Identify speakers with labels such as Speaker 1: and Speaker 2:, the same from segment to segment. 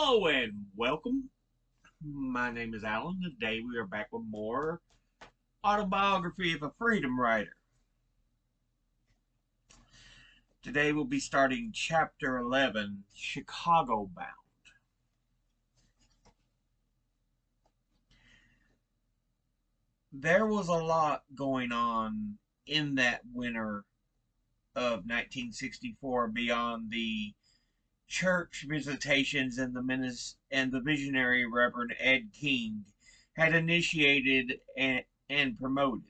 Speaker 1: Hello and welcome. My name is Alan. Today we are back with more Autobiography of a Freedom Writer. Today we'll be starting Chapter 11, Chicago Bound. There was a lot going on in that winter of 1964 beyond the church visitations and the visionary Reverend Ed King had initiated and promoted.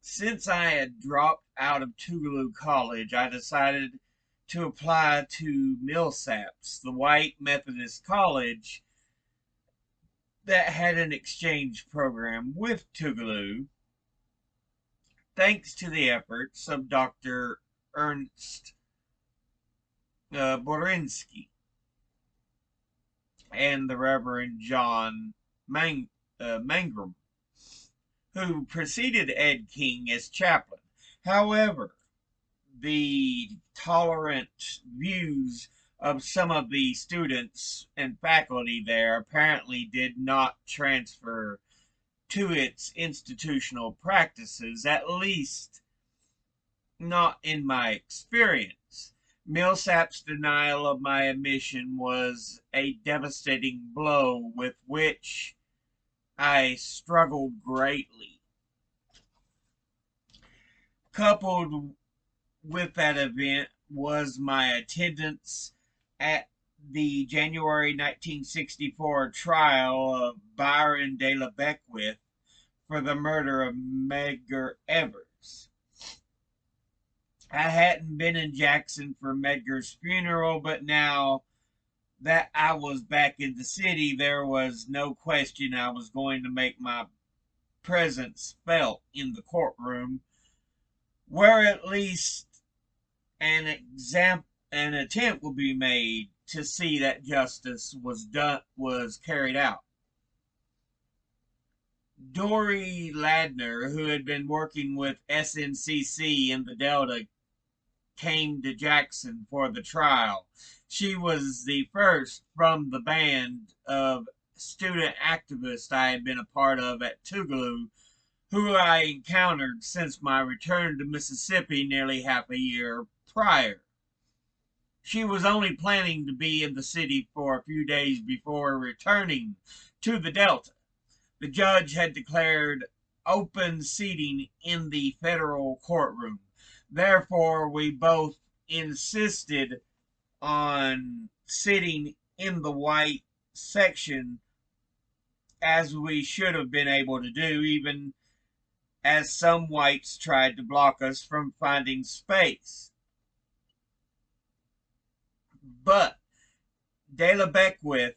Speaker 1: Since I had dropped out of Tougaloo College, I decided to apply to Millsaps, the white Methodist college that had an exchange program with Tougaloo, thanks to the efforts of Dr. Ernst Borinsky and the Reverend John Mangrum, who preceded Ed King as chaplain. However, the tolerant views of some of the students and faculty there apparently did not transfer to its institutional practices, at least not in my experience. Millsap's denial of my admission was a devastating blow with which I struggled greatly. Coupled with that event was my attendance at the January 1964 trial of Byron de la Beckwith for the murder of Medgar Evers. I hadn't been in Jackson for Medgar's funeral, but now that I was back in the city, there was no question I was going to make my presence felt in the courtroom, where at least an attempt would be made to see that justice was carried out. Dory Ladner, who had been working with SNCC in the Delta, came to Jackson for the trial. She was the first from the band of student activists I had been a part of at Tougaloo, who I encountered since my return to Mississippi nearly half a year prior. She was only planning to be in the city for a few days before returning to the Delta. The judge had declared open seating in the federal courtroom. Therefore, we both insisted on sitting in the white section, as we should have been able to do, even as some whites tried to block us from finding space. But De La Beckwith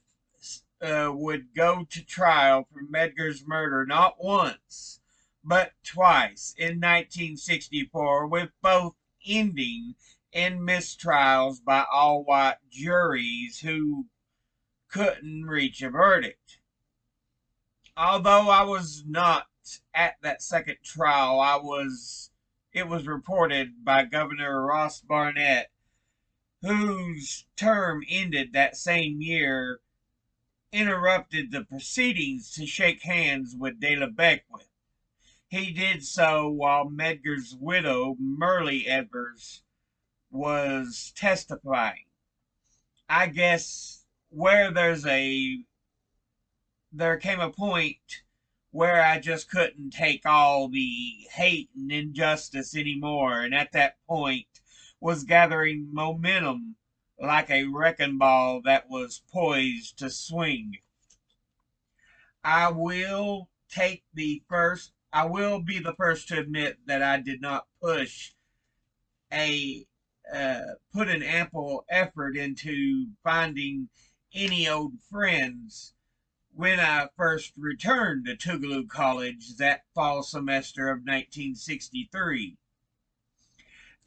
Speaker 1: would go to trial for Medgar's murder not once, but twice in 1964, with both ending in mistrials by all white juries who couldn't reach a verdict. Although I was not at that second trial, it was reported by Governor Ross Barnett, whose term ended that same year, interrupted the proceedings to shake hands with De La Beckwith. He did so while Medgar's widow, Merle Evers, was testifying. I guess there came a point where I just couldn't take all the hate and injustice anymore, and at that point was gathering momentum like a wrecking ball that was poised to swing. I will be the first to admit that I did not a put an ample effort into finding any old friends when I first returned to Tougaloo College that fall semester of 1963,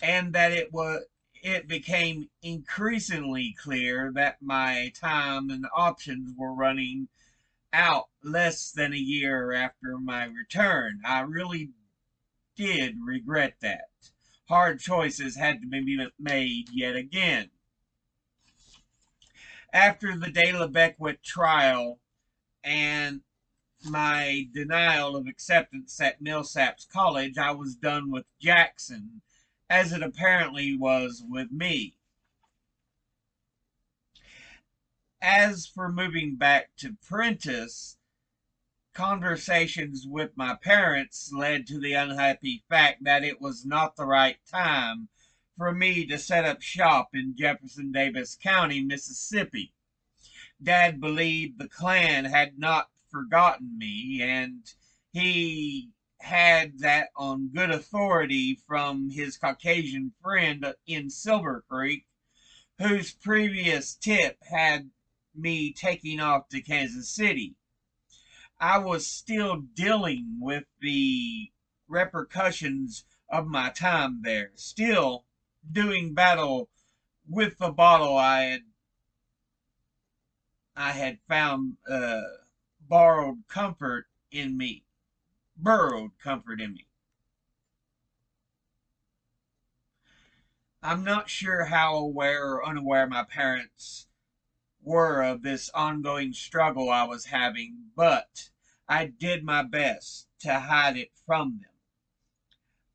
Speaker 1: and that it became increasingly clear that my time and options were running out less than a year after my return. I really did regret that. Hard choices had to be made yet again. After the De La Beckwith trial and my denial of acceptance at Millsaps College, I was done with Jackson, as it apparently was with me. As for moving back to Prentice, conversations with my parents led to the unhappy fact that it was not the right time for me to set up shop in Jefferson Davis County, Mississippi. Dad believed the Klan had not forgotten me, and he had that on good authority from his Caucasian friend in Silver Creek, whose previous tip had me taking off to Kansas City. I was still dealing with the repercussions of my time there, still doing battle with the bottle I had found borrowed comfort in me, burrowed comfort in me. I'm not sure how aware or unaware my parents were of this ongoing struggle I was having, but I did my best to hide it from them.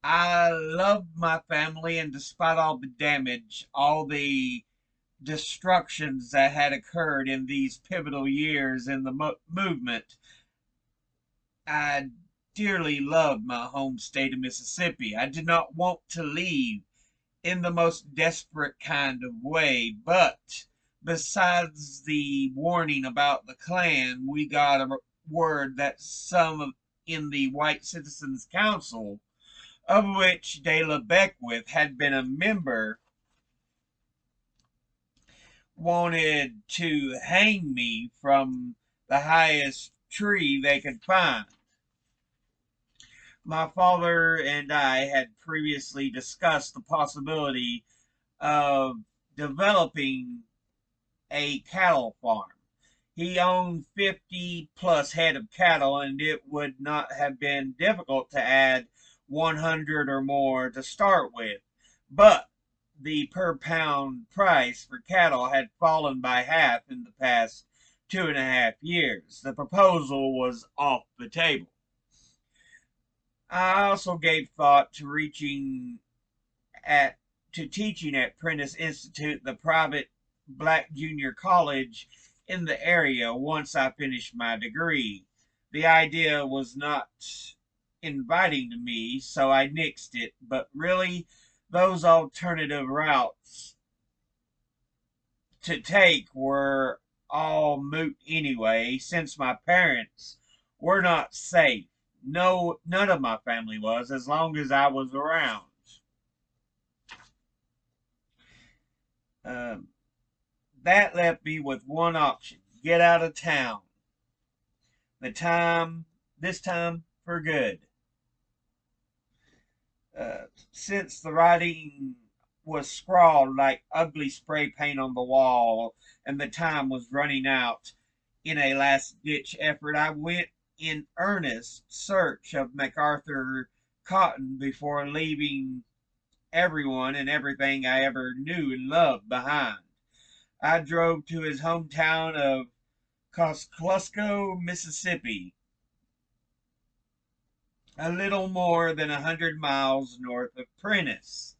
Speaker 1: I loved my family, and despite all the damage, all the destructions that had occurred in these pivotal years in the movement, I dearly loved my home state of Mississippi. I did not want to leave in the most desperate kind of way, but besides the warning about the Klan, we got a word that some in the White Citizens Council, of which De La Beckwith had been a member, wanted to hang me from the highest tree they could find. My father and I had previously discussed the possibility of developing a cattle farm. He owned 50 plus head of cattle, and it would not have been difficult to add 100 or more to start with. But the per pound price for cattle had fallen by half in the past 2.5 years. The proposal was off the table. I also gave thought to at teaching at Prentice Institute, the private black junior college in the area, once I finished my degree. The idea was not inviting to me, so I nixed it, but really, those alternative routes to take were all moot anyway, since my parents were not safe. No, none of my family was, as long as I was around. Um, that left me with one option: get out of town. This time for good. Since the writing was scrawled like ugly spray paint on the wall and the time was running out, in a last ditch effort, I went in earnest search of MacArthur Cotton before leaving everyone and everything I ever knew and loved behind. I drove to his hometown of Kosciuszko, Mississippi, a little more than 100 miles north of Prentice.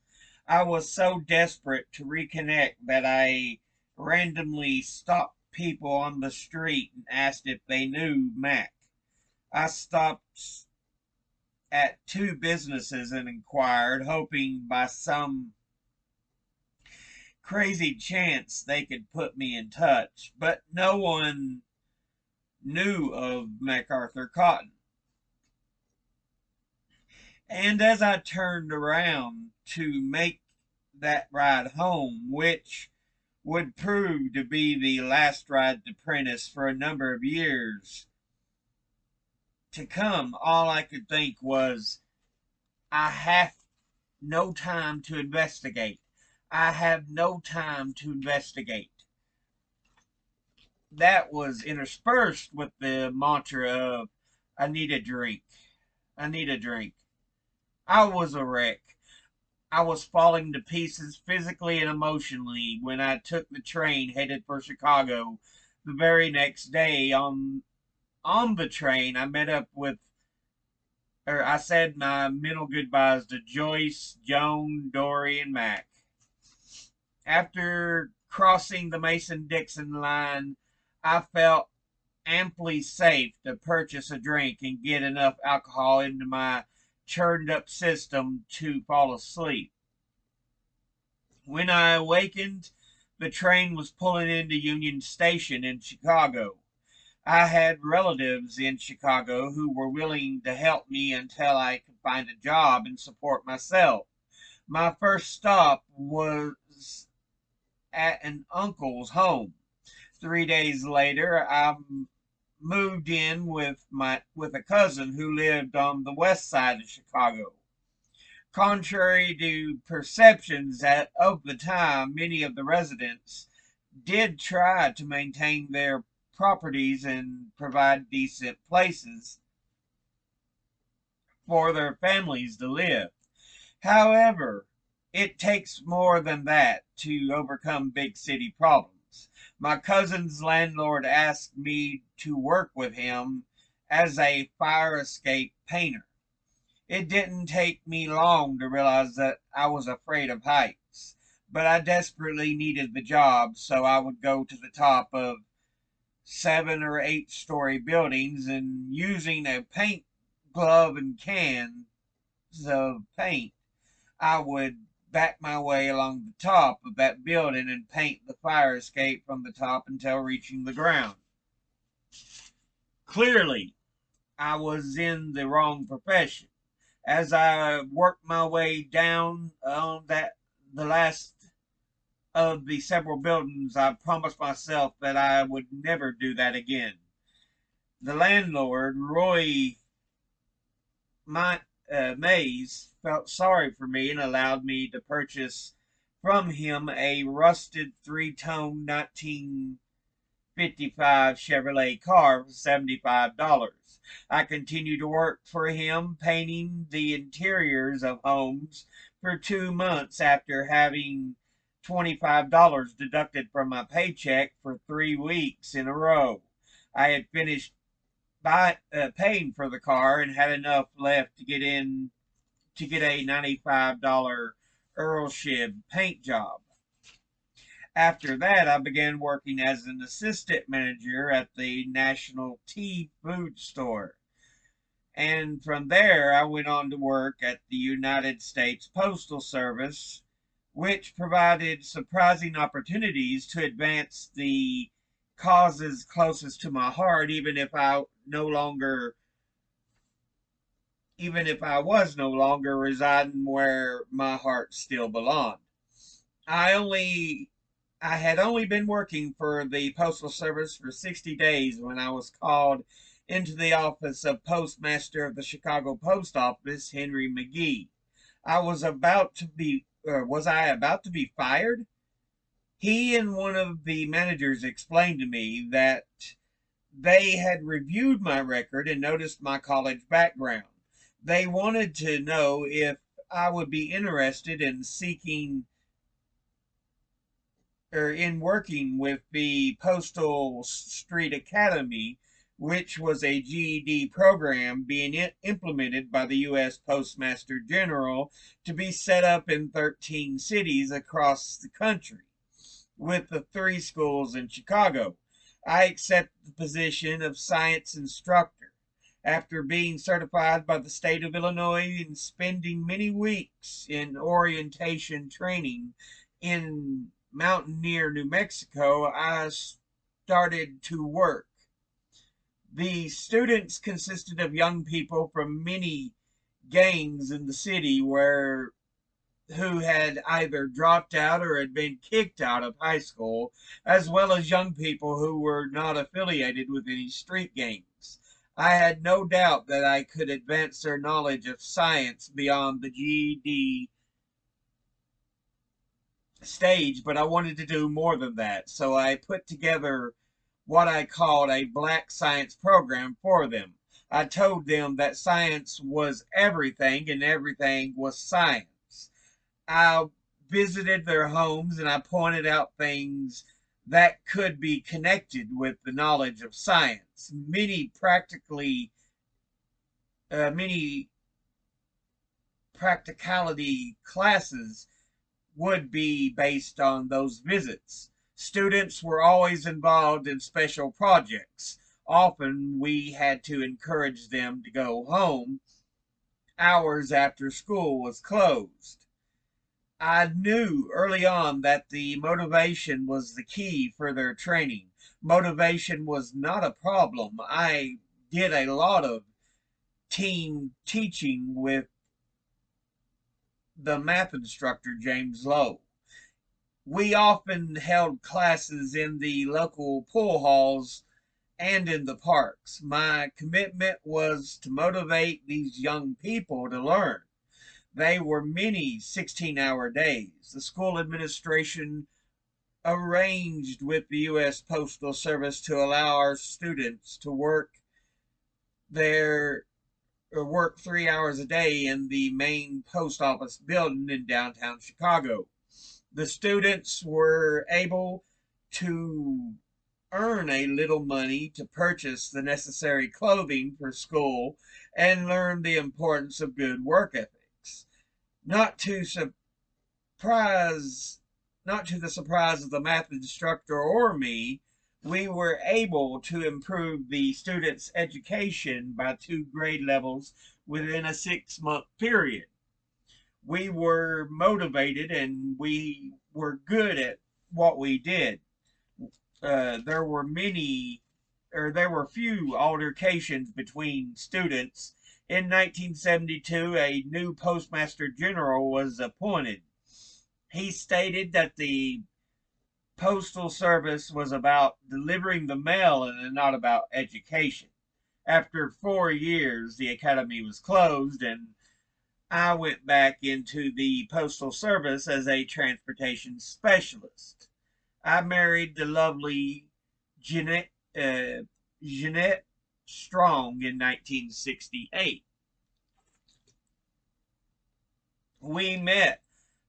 Speaker 1: I was so desperate to reconnect that I randomly stopped people on the street and asked if they knew Mac. I stopped at two businesses and inquired, hoping by some crazy chance they could put me in touch, but no one knew of MacArthur Cotton. And as I turned around to make that ride home, which would prove to be the last ride to Prentice for a number of years to come, all I could think was, I have no time to investigate. I have no time to investigate. That was interspersed with the mantra of, I need a drink. I need a drink. I was a wreck. I was falling to pieces physically and emotionally when I took the train headed for Chicago. The very next day on the train, I met up with, or I said my mental goodbyes to Joyce, Joan, Dory, and Mac. After crossing the Mason-Dixon line, I felt amply safe to purchase a drink and get enough alcohol into my churned up system to fall asleep. When I awakened, the train was pulling into Union Station in Chicago. I had relatives in Chicago who were willing to help me until I could find a job and support myself. My first stop was at an uncle's home. 3 days later, I moved in with a cousin who lived on the west side of Chicago. Contrary to perceptions of the time, many of the residents did try to maintain their properties and provide decent places for their families to live. However, it takes more than that to overcome big city problems. My cousin's landlord asked me to work with him as a fire escape painter. It didn't take me long to realize that I was afraid of heights, but I desperately needed the job, so I would go to the top of 7 or 8 story buildings and using a paint glove and cans of paint, I would back my way along the top of that building and paint the fire escape from the top until reaching the ground. Clearly, I was in the wrong profession. As I worked my way down on the last of the several buildings, I promised myself that I would never do that again. The landlord, Roy Mays, felt sorry for me and allowed me to purchase from him a rusted three-tone 1955 Chevrolet car for $75. I continued to work for him, painting the interiors of homes for 2 months after having $25 deducted from my paycheck for 3 weeks in a row. I had finished paying for the car and had enough left to get a $95 Earl Shib paint job. After that, I began working as an assistant manager at the National Tea Food Store. And from there, I went on to work at the United States Postal Service, which provided surprising opportunities to advance the causes closest to my heart, even if I was no longer residing where my heart still belonged. I only I had only been working for the Postal Service for 60 days when I was called into the office of Postmaster of the Chicago Post Office, Henry McGee. Was I about to be fired? He and one of the managers explained to me that they had reviewed my record and noticed my college background. They wanted to know if I would be interested in seeking or in working with the Postal Street Academy, which was a GED program being implemented by the U.S. Postmaster General to be set up in 13 cities across the country, with the 3 schools in Chicago. I accepted the position of science instructor. After being certified by the state of Illinois and spending many weeks in orientation training in Mountaineer, New Mexico, I started to work. The students consisted of young people from many gangs in the city who had either dropped out or had been kicked out of high school, as well as young people who were not affiliated with any street gangs. I had no doubt that I could advance their knowledge of science beyond the GED stage, but I wanted to do more than that. So I put together what I called a black science program for them. I told them that science was everything and everything was science. I visited their homes and I pointed out things that could be connected with the knowledge of science. Many practicality classes would be based on those visits. Students were always involved in special projects. Often we had to encourage them to go home hours after school was closed. I knew early on that the motivation was the key for their training. Motivation was not a problem. I did a lot of team teaching with the math instructor, James Lowe. We often held classes in the local pool halls and in the parks. My commitment was to motivate these young people to learn. They were many 16-hour days. The school administration arranged with the U.S. Postal Service to allow our students to their work 3 hours a day in the main post office building in downtown Chicago. The students were able to earn a little money to purchase the necessary clothing for school and learn the importance of good work ethics. Not to surprise, not to the surprise of the math instructor or me, we were able to improve the students' education by 2 grade levels within a 6-month period. We were motivated and we were good at what we did. There were few altercations between students. In 1972, a new postmaster general was appointed. He stated that the postal service was about delivering the mail and not about education. After 4 years, the academy was closed, and I went back into the postal service as a transportation specialist. I married the lovely Jeanette, Jeanette Strong in 1968. We met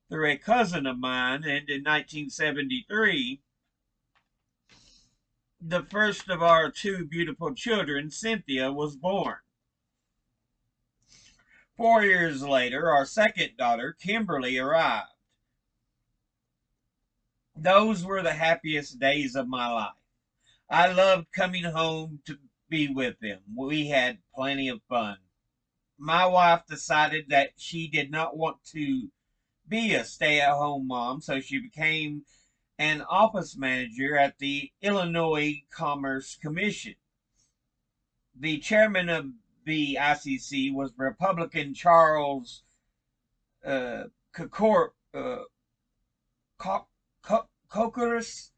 Speaker 1: through a cousin of mine, and in 1973, the first of our 2 beautiful children, Cynthia, was born. 4 years later, our second daughter, Kimberly, arrived. Those were the happiest days of my life. I loved coming home to be with them. We had plenty of fun. My wife decided that she did not want to be a stay at home mom, so she became an office manager at the Illinois Commerce Commission. The chairman of the ICC was Republican Charles Cocor, Cocorus.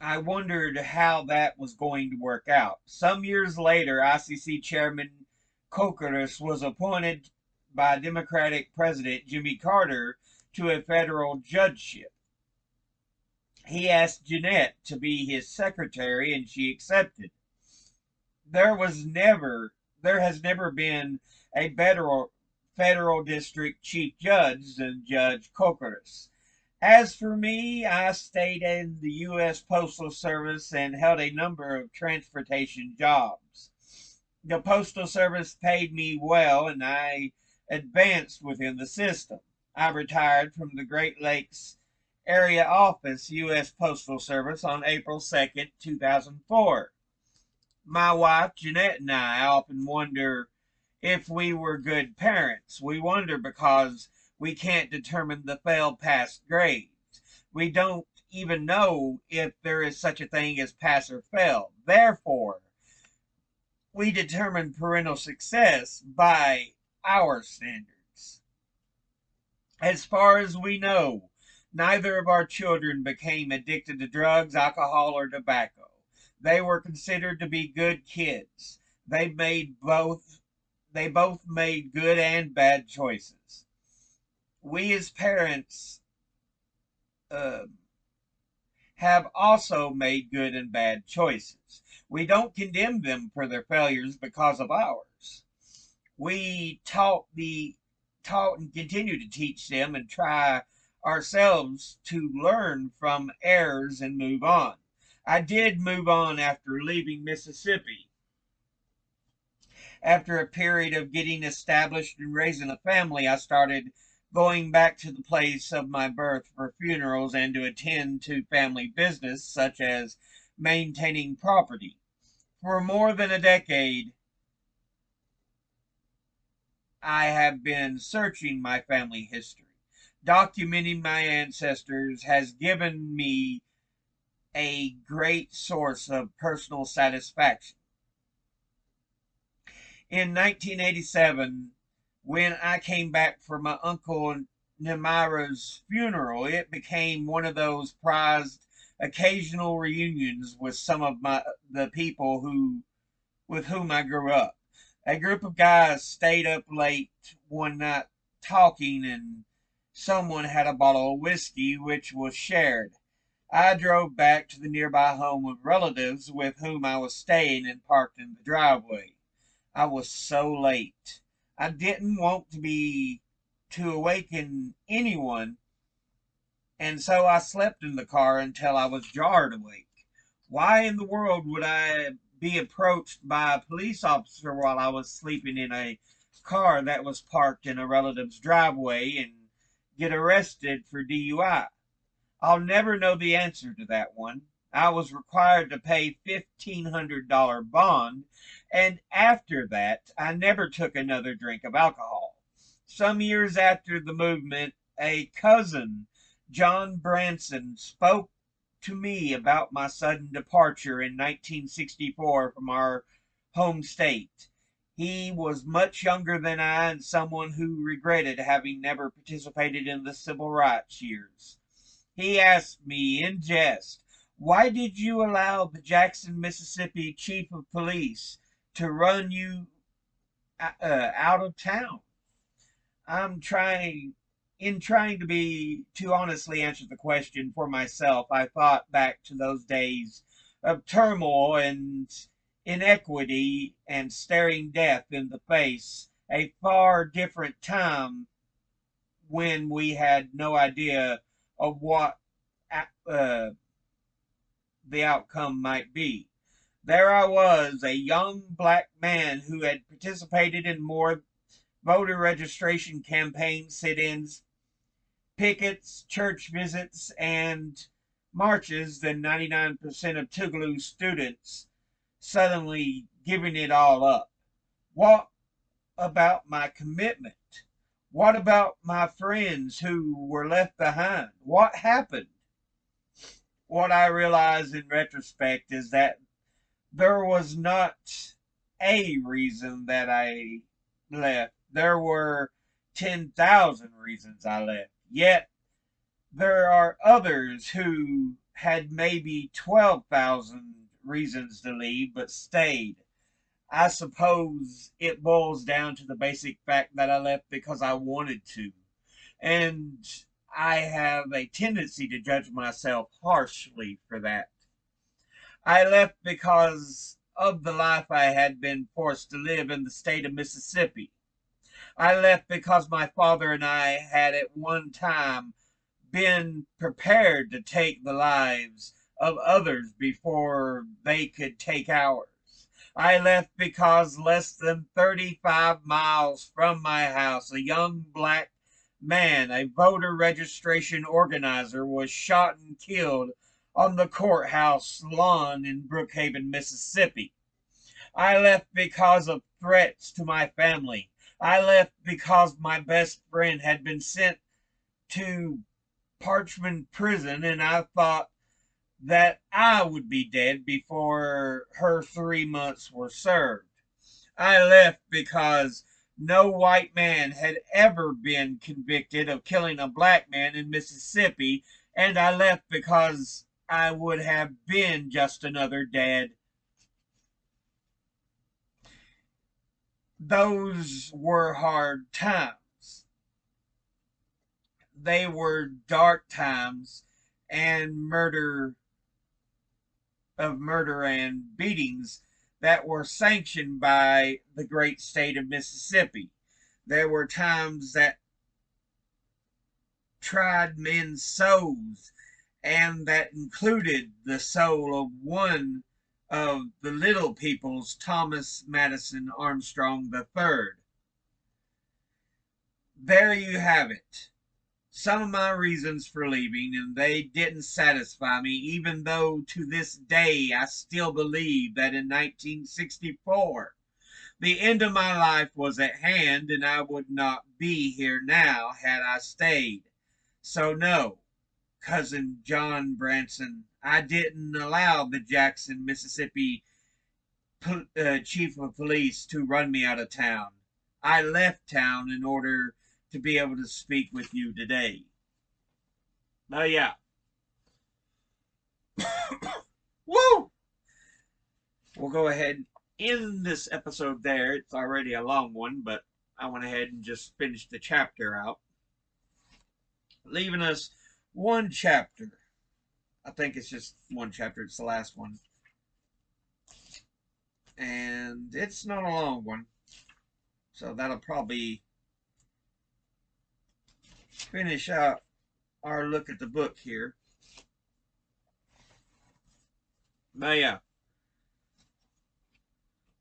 Speaker 1: I wondered how that was going to work out. Some years later, ICC Chairman Cocorus was appointed by Democratic President Jimmy Carter to a federal judgeship. He asked Jeanette to be his secretary, and she accepted. There has never been a better federal district chief judge than Judge Cocorus. As for me, I stayed in the U.S. Postal Service and held a number of transportation jobs. The Postal Service paid me well, and I advanced within the system. I retired from the Great Lakes Area Office, U.S. Postal Service, on April 2nd, 2004. My wife, Jeanette, and I often wonder if we were good parents. We wonder because we can't determine the fail pass grades. We don't even know if there is such a thing as pass or fail. Therefore, we determine parental success by our standards. As far as we know, neither of our children became addicted to drugs, alcohol, or tobacco. They were considered to be good kids. They both made good and bad choices. We as parents uh, have also made good and bad choices. We don't condemn them for their failures because of ours. We taught the taught and continue to teach them and try ourselves to learn from errors and move on. I did move on after leaving Mississippi. After a period of getting established and raising a family, I started going back to the place of my birth for funerals and to attend to family business such as maintaining property. For more than a decade, I have been searching my family history. Documenting my ancestors has given me a great source of personal satisfaction. In 1987, when I came back for my uncle Nemira's funeral, it became one of those prized occasional reunions with some of the people who with whom I grew up. A group of guys stayed up late one night talking, and someone had a bottle of whiskey, which was shared. I drove back to the nearby home of relatives with whom I was staying and parked in the driveway. I was so late. I didn't want to awaken anyone, and so I slept in the car until I was jarred awake. Why in the world would I be approached by a police officer while I was sleeping in a car that was parked in a relative's driveway and get arrested for DUI? I'll never know the answer to that one. I was required to pay $1,500 bond, and after that, I never took another drink of alcohol. Some years after the movement, a cousin, John Branson, spoke to me about my sudden departure in 1964 from our home state. He was much younger than I and someone who regretted having never participated in the civil rights years. He asked me in jest, "Why did you allow the Jackson, Mississippi chief of police to run you out of town?" I'm trying in trying to honestly answer the question for myself. I thought back to those days of turmoil and inequity and staring death in the face, a far different time when we had no idea of what uh, the outcome might be. There I was, a young black man who had participated in more voter registration campaign sit-ins, pickets, church visits, and marches than 99% of Tougaloo students, suddenly giving it all up. What about my commitment? What about my friends who were left behind? What happened? What I realize in retrospect is that there was not a reason that I left. There were 10,000 reasons I left. Yet there are others who had maybe 12,000 reasons to leave but stayed. I suppose it boils down to the basic fact that I left because I wanted to. And I have a tendency to judge myself harshly for that. I left because of the life I had been forced to live in the state of Mississippi. I left because my father and I had at one time been prepared to take the lives of others before they could take ours. I left because less than 35 miles from my house, a young black man, a voter registration organizer, was shot and killed on the courthouse lawn in Brookhaven, Mississippi. I left because of threats to my family. I left because my best friend had been sent to Parchman Prison, and I thought that I would be dead before her 3 months were served. I left because no white man had ever been convicted of killing a black man in Mississippi, and I left because I would have been just another dad. Those were hard times. They were dark times, and murder and beatings that were sanctioned by the great state of Mississippi. There were times that tried men's souls, and that included the soul of one of the little people's Thomas Madison Armstrong III. There you have it. Some of my reasons for leaving, and they didn't satisfy me, even though to this day I still believe that in 1964 the end of my life was at hand and I would not be here now had I stayed. So, no, cousin John Branson, I didn't allow the Jackson, Mississippi chief of police to run me out of town. I left town in order to be able to speak with you today. Yeah. Woo! We'll go ahead and end this episode there. It's already a long one, but I went ahead and just finished the chapter out, leaving us one chapter. I think it's just one chapter. It's the last one. And it's not a long one. So that'll probably finish out our look at the book here. But yeah.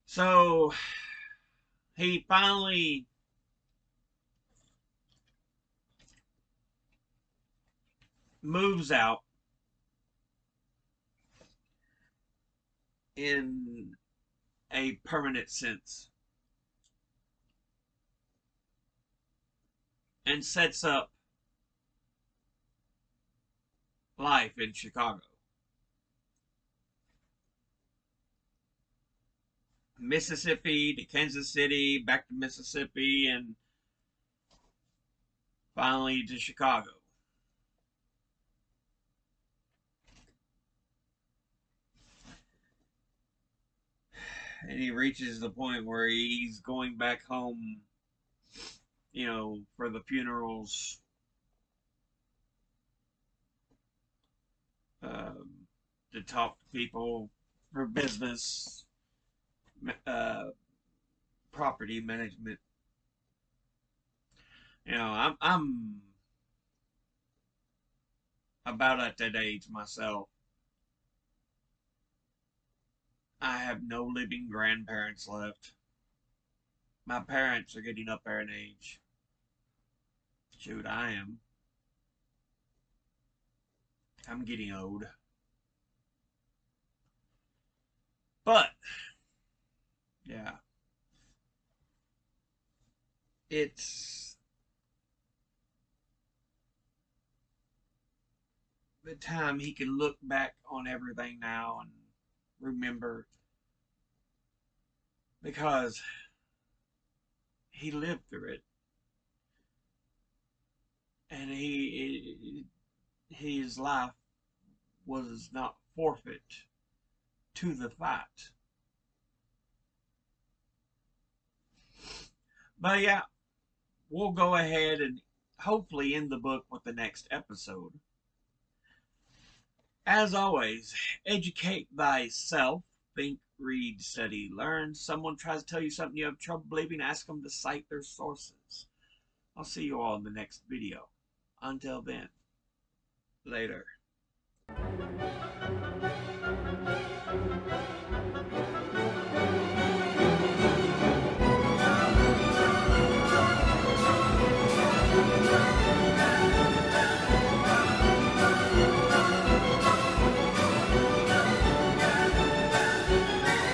Speaker 1: So he finally moves out in a permanent sense and sets up life in Chicago. Mississippi to Kansas City, back to Mississippi, and finally to Chicago. And he reaches the point where he's going back home, for the funerals. To talk to people for business, property management. I'm about at that age myself. I have no living grandparents left. My parents are getting up there in age. Shoot, I am. I'm getting old. But, yeah. It's the time he can look back on everything now and remember, because he lived through it, and his life was not forfeit to the fight. But yeah, we'll go ahead and hopefully end the book with the next episode. As always, educate thyself. Think, read, study, learn. Someone tries to tell you something you have trouble believing, ask them to cite their sources. I'll see you all in the next video. Until then, later.